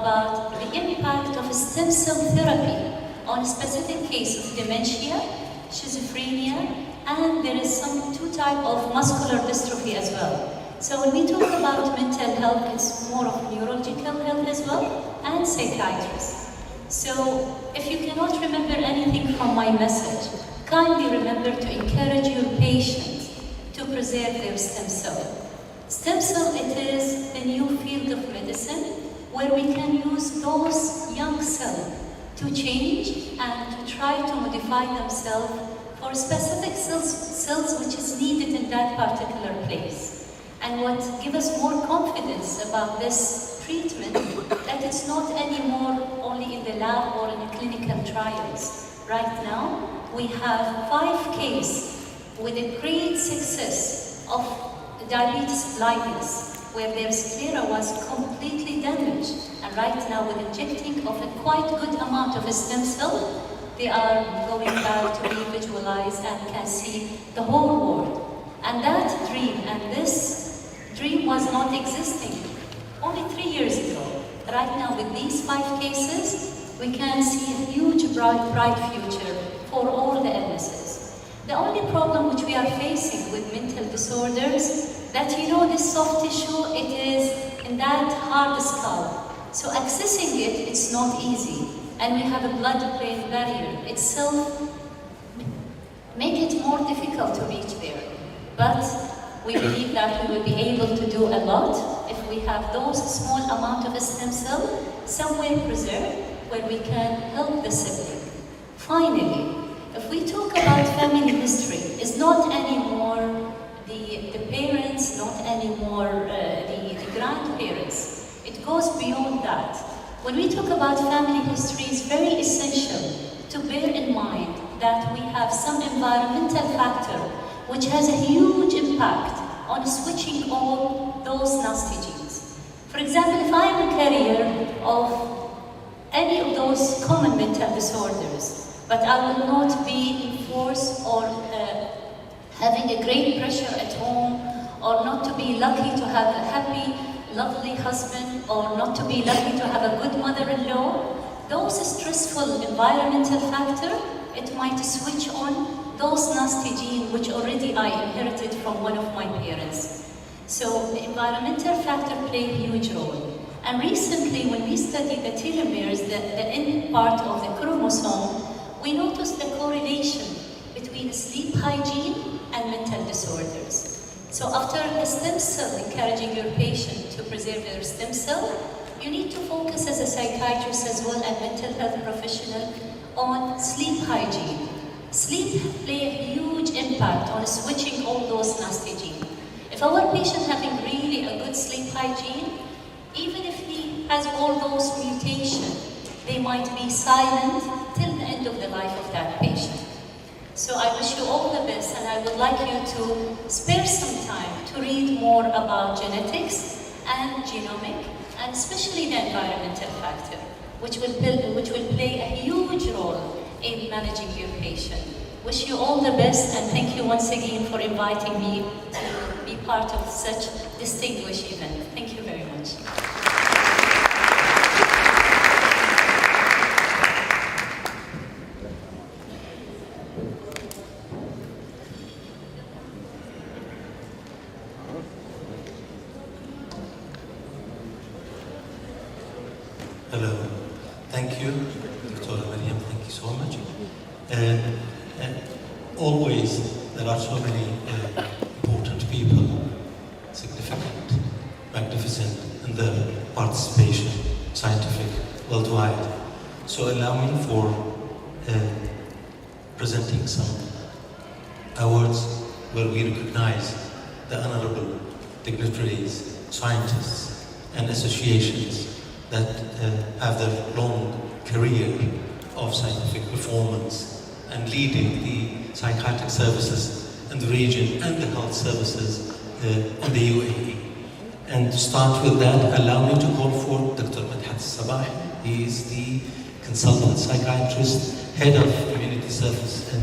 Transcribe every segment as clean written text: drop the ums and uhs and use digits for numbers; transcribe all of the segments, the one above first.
about the impact of stem cell therapy on a specific case of dementia, schizophrenia, and there is some two types of muscular dystrophy as well. So when we talk about mental health, it's more of neurological health as well, and psychiatrists. So if you cannot remember anything from my message, kindly remember to encourage your patients to preserve their stem cell. Stem cell, it is a new field of medicine where we can use those young cells to change and to try to modify themselves for specific cells which is needed in that particular place. And what gives us more confidence about this treatment, that it's not anymore only in the lab or in the clinical trials. Right now, we have 5 cases with a great success of diabetes mellitus, where their sclera was completely damaged. And right now, with injecting of a quite good amount of a stem cell, they are going back to revisualize and can see the whole world. And that dream, and this dream was not existing only 3 years ago. Right now, with these 5 cases, we can see a huge, bright future for all the illnesses. The only problem which we are facing with mental disorders, that this soft tissue, it is in that hard skull. So accessing it, it's not easy. And we have a blood-brain barrier itself, make it more difficult to reach there. But we believe that we will be able to do a lot if we have those small amount of stem cell somewhere preserved where we can help the sibling. Finally, if we talk about family history, it's not anymore the parents, not anymore the grandparents. It goes beyond that. When we talk about family history, it's very essential to bear in mind that we have some environmental factor which has a huge impact on switching all those nasty genes. For example, if I am a carrier of any of those common mental disorders, but I will not be enforced or having a great pressure at home, or not to be lucky to have a happy, lovely husband, or not to be lucky to have a good mother-in-law, those stressful environmental factor, it might switch on those nasty genes which already I inherited from one of my parents. So the environmental factor play a huge role. And recently, when we studied the telomeres, the end part of the chromosome, we noticed a correlation between sleep hygiene and mental disorders. So after a stem cell, encouraging your patient to preserve their stem cell, you need to focus as a psychiatrist as well as mental health professional on sleep hygiene. Sleep play a huge impact on switching all those nasty genes. If our patient having really a good sleep hygiene, even if he has all those mutations, they might be silent till the end of the life of that patient. So I wish you all the best, and I would like you to spare some time to read more about genetics and genomic, and especially the environmental factor, which will play a huge role in managing your patient. Wish you all the best, and thank you once again for inviting me to be part of such distinguished event. Thank you very much. Hello, thank you, Dr. Maryam, thank you so much. Always, there are so many important people, significant, magnificent in their participation, scientific, worldwide. So allow me for presenting some awards where we recognize the honorable dignitaries, scientists, and associations that have their long career of scientific performance and leading the psychiatric services in the region and the health services in the UAE. And to start with that, allow me to call for Dr. Madhat Sabah. He is the consultant psychiatrist, head of community service in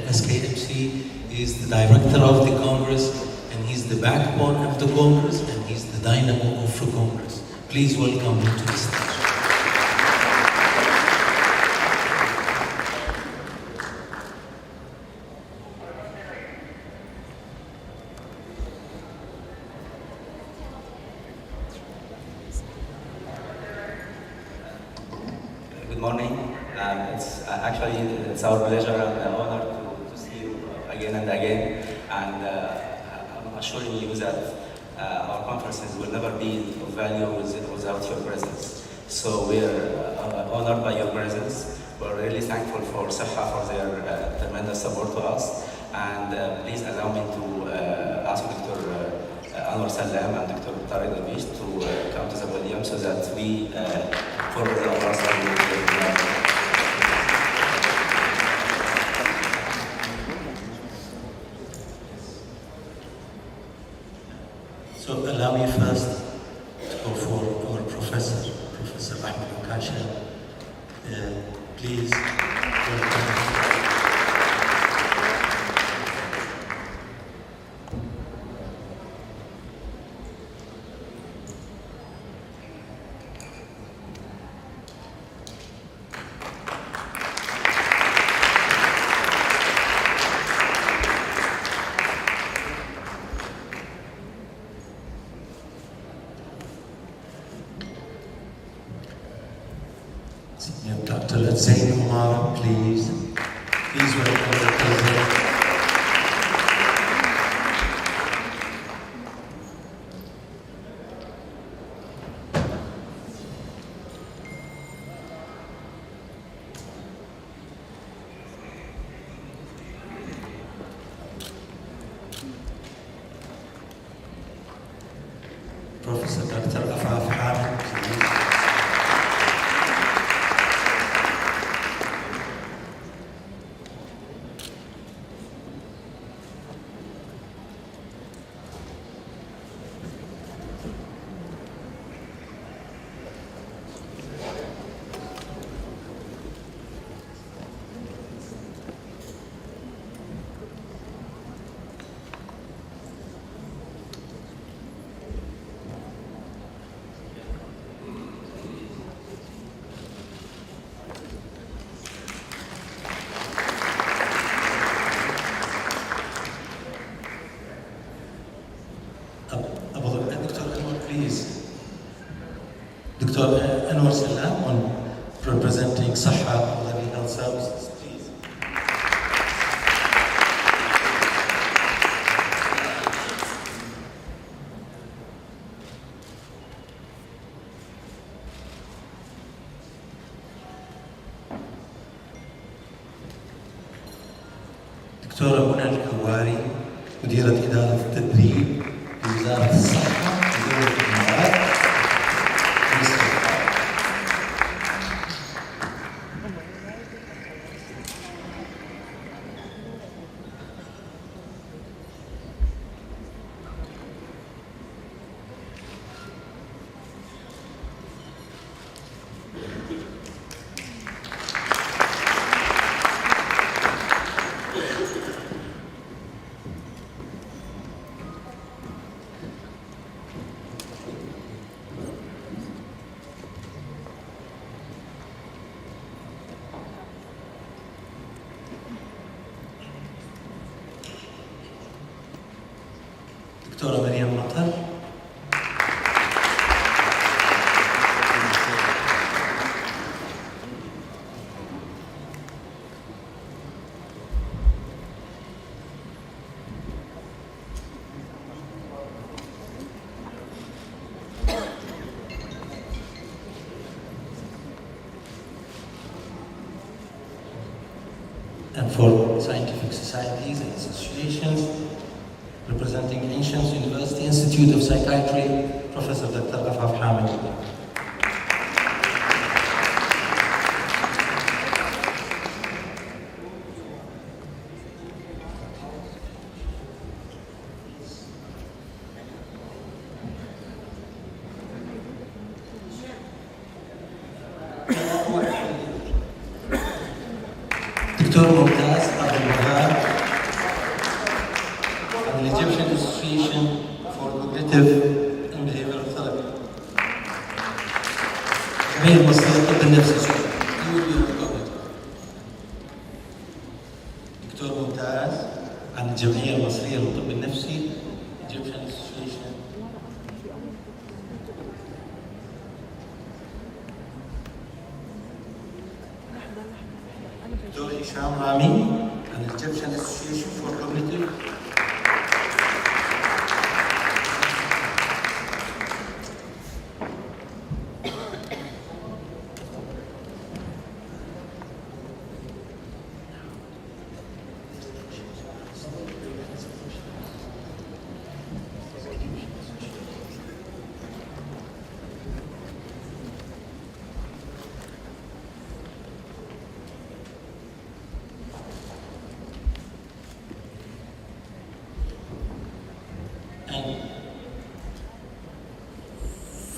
SKMC. He is the director of the Congress, and he's the backbone of the Congress, and he's the dynamo of the Congress. Please welcome him to the stage. morning. It's our pleasure and honor to see you again and again. And I'm assuring you that our conferences will never be of value without your presence. So we're honored by your presence. We're really thankful for Sahha for their tremendous support to us. And please allow me to ask Dr. Anwar Salam and Dr. Tariq Dabish to come to the podium so that we follow the process. So allow me first to go for our professor, Professor Ahmed Okasha. Please welcome. Dr. Zain Umar, please. Please welcome the president. Professor Dr. Ahmed, please. Dr. Anwar Salam on representing Sahha Dhabi Health Services, please. دكتورة منى الكواري مديرة إدارة التدريب بوزارة الصحة ودولة الإمارات. دكتورة مريم مطر. And for scientific societies and associations, representing Ancient University Institute of Psychiatry, Professor Dr. Ahmed. Dr. Mumtaz Abdul Wahab, the Egyptian Association for Cognitive and Behavioral Therapy. الجمعية المصرية للطب النفسي. دكتور ممتاز عن الجمعية المصرية للطب النفسي Egyptian Association. Dr. Hisham Rami, an Egyptian Association for Cognitive.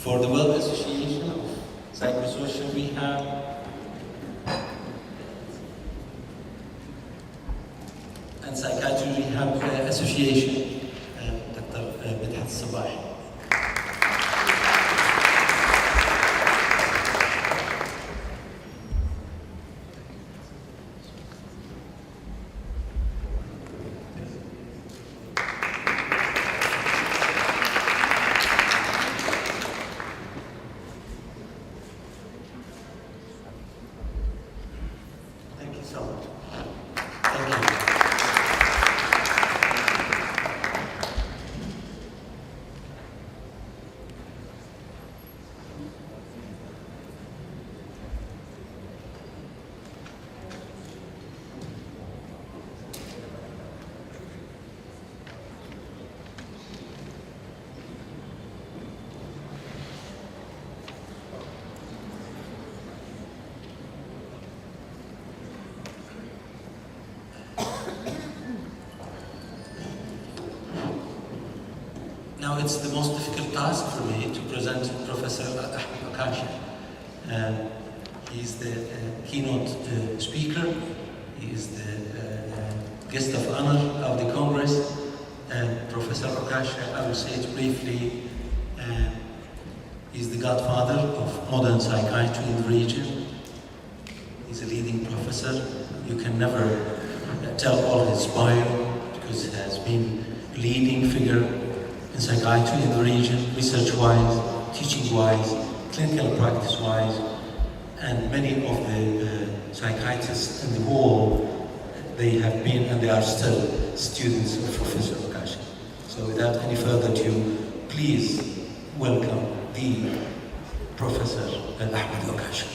For the World Association of Psychosocial Rehab, and Psychiatry Rehab Association, Dr. Medhat Sabah. Thank you so much. Thank you. Now it's the most difficult task for me to present Professor Ahmed Okasha. He's the keynote speaker. He is the guest of honor of the Congress. Professor Okasha, I will say it briefly, he's the godfather of modern psychiatry in the region. He's a leading professor. You can never tell all his bio because he has been a leading figure in psychiatry in the region, research-wise, teaching-wise, clinical practice-wise, and many of the psychiatrists in the world, they have been and they are still students of Professor Okasha. So without any further ado, please welcome the Professor Ahmed Okasha.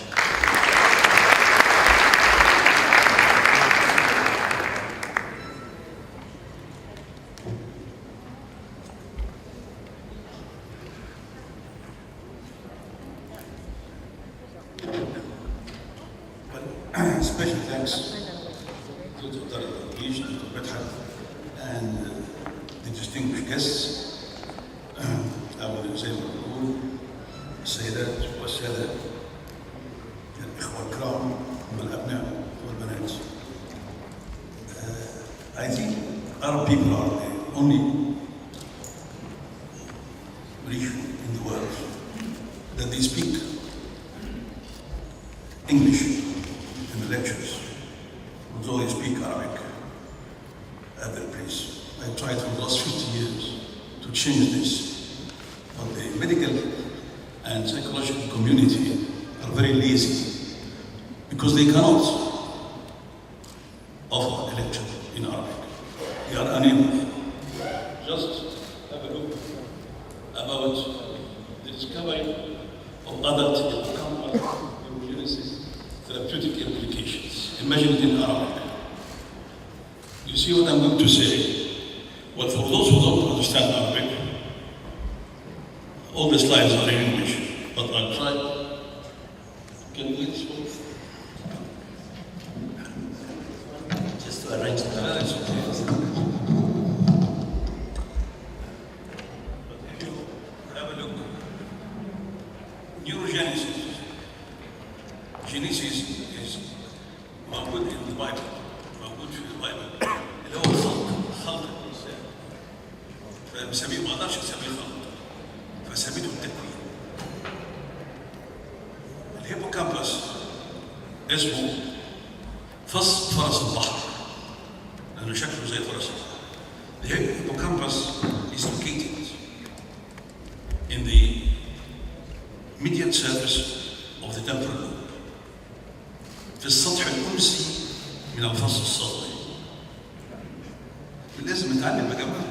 Special thanks to Dr. Ish, Dr. Medhat, and the distinguished guests. أول زي ما بنقول السيدات والسادة الإخوة الكرام والأبناء والبنات. I think Arab people are the only region in the world that they speak English in the lectures, although they speak Arabic at their place. I tried for the last 50 years to change this, but the medical and psychological community are very lazy because they cannot offer a lecture in Arabic. They are unable. Just have a look about the discovery of adult hippocampal neurogenesis therapeutic implications. Imagine it in Arabic. You see what I'm going to say? But for those who don't understand Arabic, all the slides are in English, but I'll try. Can you please hold? Just to arrange the It's okay. But if you have a look, neurogenesis. Genesis is موجود in the Bible, موجود في البايبل اللي هو خلق الإنسان. فبسميه ما أقدرش أسميه خلق، فسميته التكوين. الهيبوكامبس اسمه فرس البحر لأنه شكله زي فرس البحر. The hippocampus is located in the median surface of the temporal lobe. في السطح الأمسي من الفصل الصدري. لازم نتعلم يا جماعه.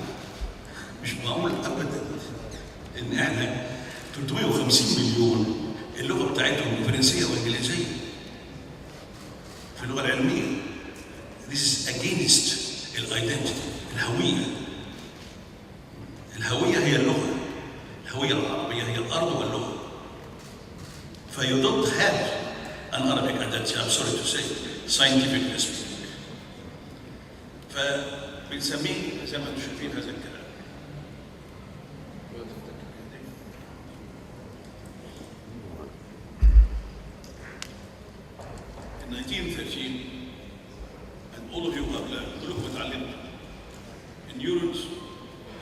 مش معقول ابدا ان احنا 350 مليون اللغه بتاعتهم فرنسيه وانجليزيه في اللغه العلميه. This is against الايدنتيتي، الهويه. الهويه هي اللغه، الهويه العربيه هي الارض واللغه. فيو don't have an Arabic identity, I'm sorry to say, scientifically speaking. فبنسميه زي ما انتم شايفين هذا الكلام. In 1913, and all of you have learned, كلكم اتعلمتوا. Neurons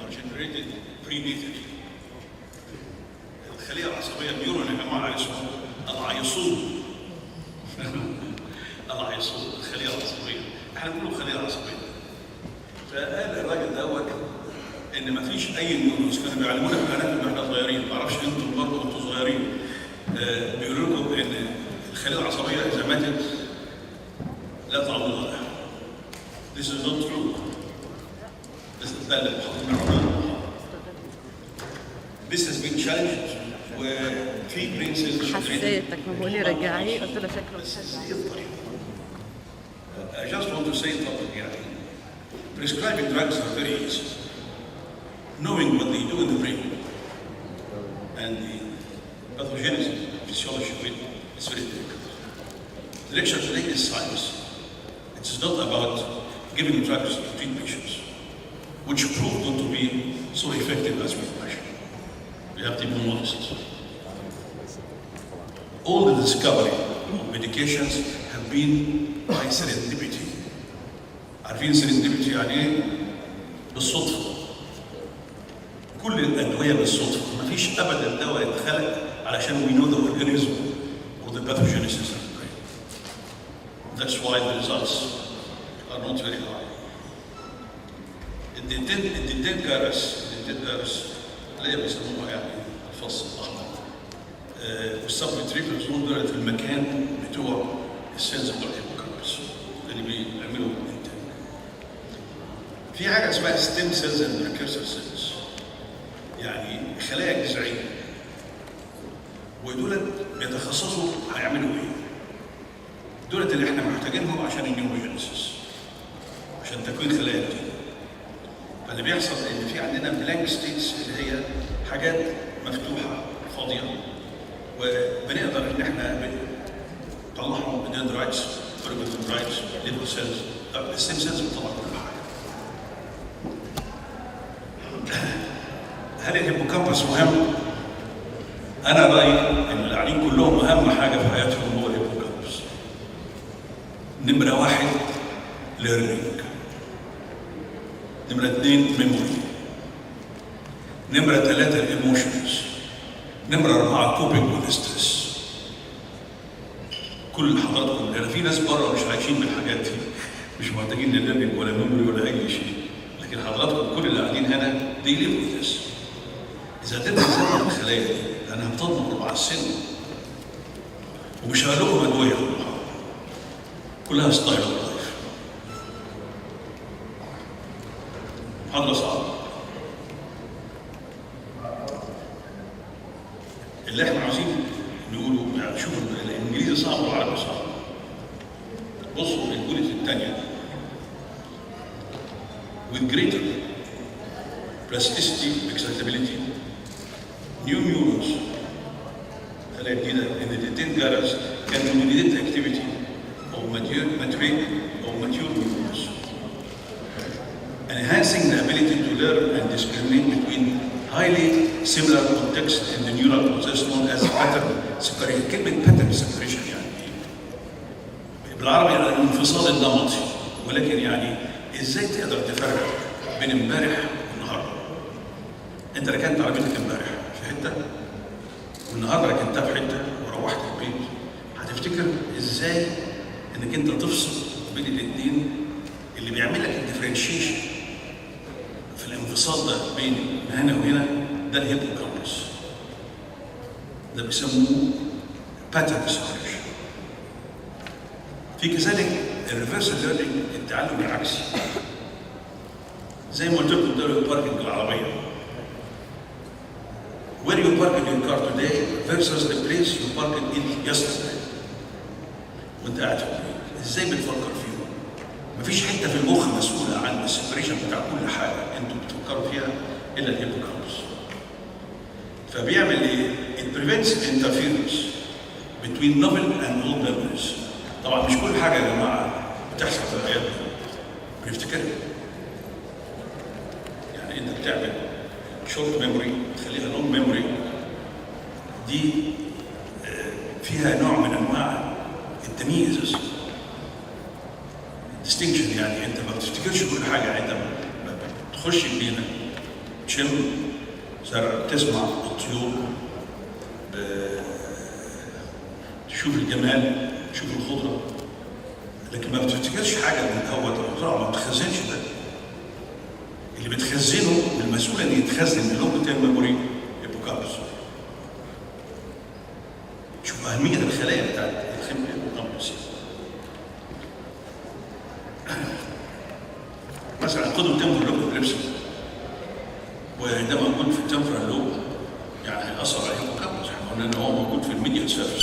are generated prenatally. الخلية العصبية النيورون يا جماعة اسمه العيصون. العيصون، الخلية العصبية. احنا بنقول خلية عصبية. فقال الراجل دوت ان ما فيش اي نيورونز. كانوا بيعلمونا في القناه واحنا صغيرين، ما اعرفش انتم برضه وانتم صغيرين بيقولوا لكم ان الخلية العصبية اذا ماتت لا تعوض لها. This is not true. This is ده اللي This has been challenged وفي برنسز حسيتك ما بقولي رجعي قلت له شكله I just want to say something here. Prescribing drugs are very easy. Knowing what they do in the brain and the pathogenesis, physiology of it is very difficult. The lecture today is science. It is not about giving drugs to treat patients, which prove not to be so effective as we imagine. We have to be honest. All the discovery of medications have been by serendipity. عارفين serendipity يعني ايه؟ بالصدفة. كل الأدوية بالصدفة. ما فيش أبدا دواء اتخلق علشان we know the organism or the pathogenesis of the brain. That's why the results are not very high. الدنتين جارس اللي هي بيسموها يعني الفص الأحمر. والسبتريفلز دول في المكان بتوع السيلز بتوع الهيبوكامبس اللي بيعملوا انتاج. في حاجه اسمها ستيم سيلز اند بريكيرسر سيلز، يعني خلايا جذعيه، ودول بيتخصصوا هيعملوا ايه؟ دول اللي احنا محتاجينهم عشان النيوروجينيسيس، عشان تكوين خلايا جديده. فاللي بيحصل ان في عندنا بلانك ستيتس اللي هي حاجات مفتوحه فاضيه، وبنقدر ان احنا نطلعهم دندرايتس، اورجانولايتس، ليفر سيلز، الستيم سيلز بتطلع كل حاجه. هل الهيبوكامبس مهم؟ انا رايي ان اللي قاعدين كلهم اهم حاجه في حياتهم هو الهيبوكامبس. نمره واحد ليرنينج، نمره اثنين ميموري، نمره ثلاثه الايموشنز، نمرة 4 كوبينج والستريس. كل حضراتكم لان في ناس بره مش عايشين بالحاجات دي، مش محتاجين لليرنينج ولا ميموري ولا اي شيء، لكن حضراتكم كل اللي قاعدين هنا دي ليف وذ ذس. اذا قدرت تزود الخلايا دي لانها بتضمن ربع السن، ومش هقول لكم ادويه كلها ستايل اوف لايف. محاضره صعبه. اللي احنا عاوزين نقوله يعني شوفوا الانجليزي صعب والعربي صعب. بصوا البوليت الثانيه with greater plasticity excitability new neurons خلايا جديده in the detained gyrus can dominate activity of mature neurons, enhancing the ability to learn and discriminate between highly similar context in the neural process known as pattern separation. كلمة pattern separation يعني بالعربي الانفصال النمطي، ولكن يعني ازاي تقدر تفرق بين امبارح والنهارده؟ انت ركنت عربيتك امبارح في حته والنهارده ركنتها في حته وروحت البيت، هتفتكر ازاي انك انت تفصل بين الاثنين؟ اللي بيعمل لك الديفرنشيشن في الانفصال ده بين هنا وهنا ده الهيبوكامبس. ده بيسموه باترن سيبريشن. في كذلك الريفرسال ليرنينج، التعلم العكسي. زي ما قلت لكم ده الباركنج العربيه. Where you parked your car today versus the place you parked it yesterday. وانت قاعد في البيت، ازاي بتفكر فيهم؟ مفيش حته في المخ مسؤوله عن السيبريشن بتاع كل حاجه انتوا بتفكروا فيها الا الهيبوكامبس. فبيعمل ايه؟ It prevents interference between novel and old memories. طبعا مش كل حاجه يا جماعه بتحصل في حياتنا بنفتكرها. يعني انت بتعمل شورت ميموري تخليها لونج ميموري، دي فيها نوع من انواع التمييز، distinction. يعني انت ما بتفتكرش كل حاجه، انت بتخش جنينه تشم زرع، تسمع الطيور، تشوف الجمال، تشوف الخضره، لكن ما بتفتكرش حاجه من اول طبعا ما بتخزنش ده. اللي بتخزنه المسؤول ان يتخزن اللونج تيرم ميموري هيبوكامبس. شوف اهميه الخلايا بتاعت الهيبوكامبس. مثلا خدوا التمبرال لوب ابليبسي، وده موجود في التمبرال لوب، يعني هيأثر على الهيبوكامبس. احنا قلنا ان هو موجود في الميديال سيرفيس